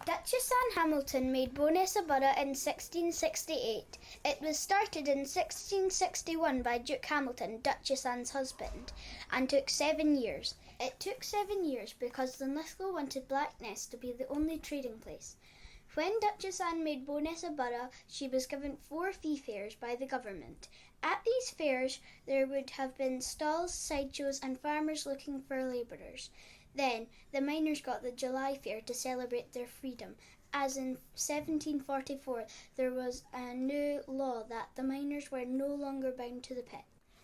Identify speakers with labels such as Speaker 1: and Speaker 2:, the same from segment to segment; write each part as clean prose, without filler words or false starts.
Speaker 1: Duchess Anne Hamilton made Bowness a borough in 1668. It was started in 1661 by Duke Hamilton, Duchess Anne's husband, and took 7 years. It took 7 years because the Lithgow wanted Blackness to be the only trading place. When Duchess Anne made Bowness a borough, she was given 4 fee fairs by the government. At these fairs there would have been stalls, sideshows and farmers looking for labourers. Then the miners got the July Fair to celebrate their freedom, as in 1744 there was a new law that the miners were no longer bound to the pit.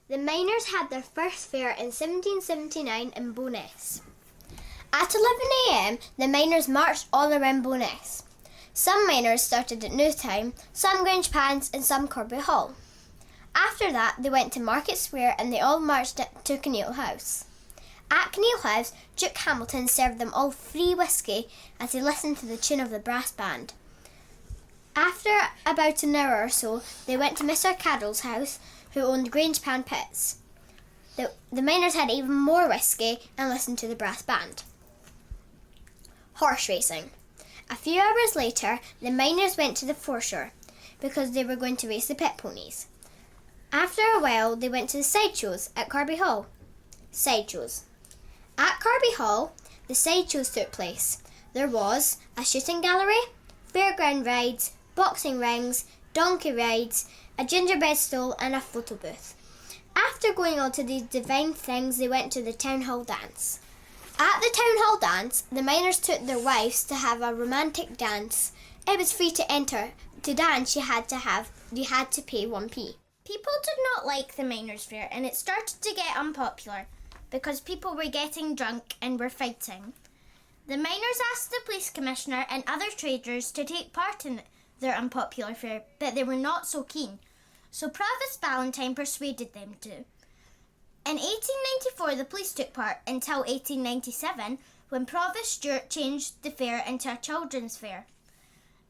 Speaker 2: The miners had their first fair in 1779 in Bowness. At 11 a.m, the miners marched all around Bowness. Some miners started at Newtown, some Grange Pans and some Corby Hall. After that they went to Market Square and they all marched to Kinneil House. At Kinneil House, Duke Hamilton served them all free whisky as he listened to the tune of the brass band. After about an hour or so, they went to Mr. Cadell's house, who owned Grange Pan pits. The miners had even more whisky and listened to the brass band. Horse racing. A few hours later, the miners went to the foreshore because they were going to race the pit ponies. After a while, they went to the sideshows at Corby Hall. Sideshows. At Corby Hall, the sideshows took place. There was a shooting gallery, fairground rides, boxing rings, donkey rides, a gingerbread stall and a photo booth. After going on to these divine things, they went to the town hall dance. At the town hall dance, the miners took their wives to have a romantic dance. It was free to enter. To dance, you had to pay 1p.
Speaker 3: People did not like the miners' fair, and it started to get unpopular because people were getting drunk and were fighting. The miners asked the police commissioner and other traders to take part in their unpopular fair, but they were not so keen, so Provost Ballantyne persuaded them to. In 1894 the police took part until 1897 when Provost Stewart changed the fair into a children's fair.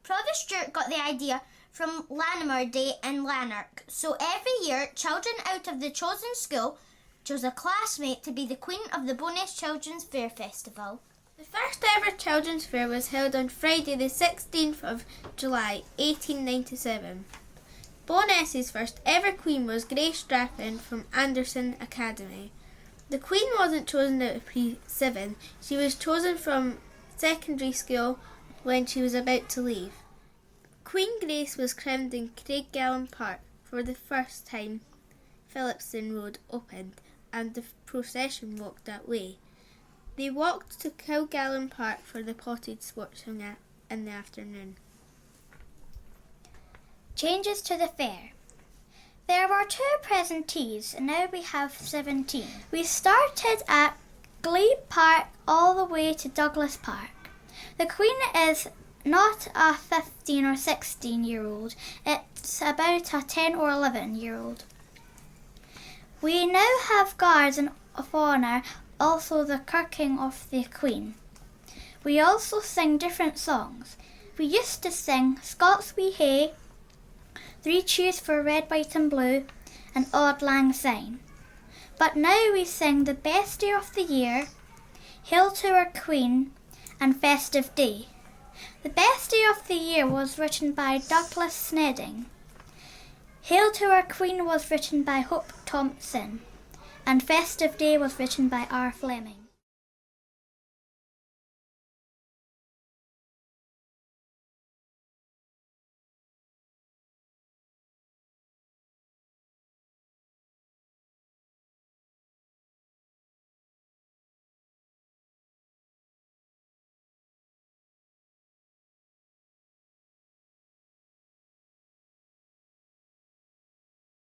Speaker 3: Provost Stewart got the idea from Lanimer Day in Lanark, so every year children out of the chosen school chose a classmate to be the queen of the Bowness Children's Fair Festival.
Speaker 4: The first ever children's fair was held on Friday the 16th of July 1897. Bowness's first ever queen was Grace Strafford from Anderson Academy. The queen wasn't chosen out of pre-7, she was chosen from secondary school when she was about to leave. Queen Grace was crowned in Craigellum Park for the first time Phillipston Road opened and the procession walked that way. They walked to Craigellum Park for the potted sports in the afternoon.
Speaker 1: Changes to the fair. There were 2 presentees, and now we have 17. We started at Glebe Park all the way to Douglas Park. The Queen is not a 15 or 16-year-old, it's about a 10 or 11-year-old. We now have guards of honour, also the kirking of the Queen. We also sing different songs. We used to sing Scots Wee Hey, 3 Cheers for Red, White and Blue, and Auld Lang Syne. But now we sing The Best Day of the Year, Hail to Our Queen, and Festive Day. The Best Day of the Year was written by Douglas Snedding. Hail to Our Queen was written by Hope Thompson, and Festive Day was written by R. Fleming.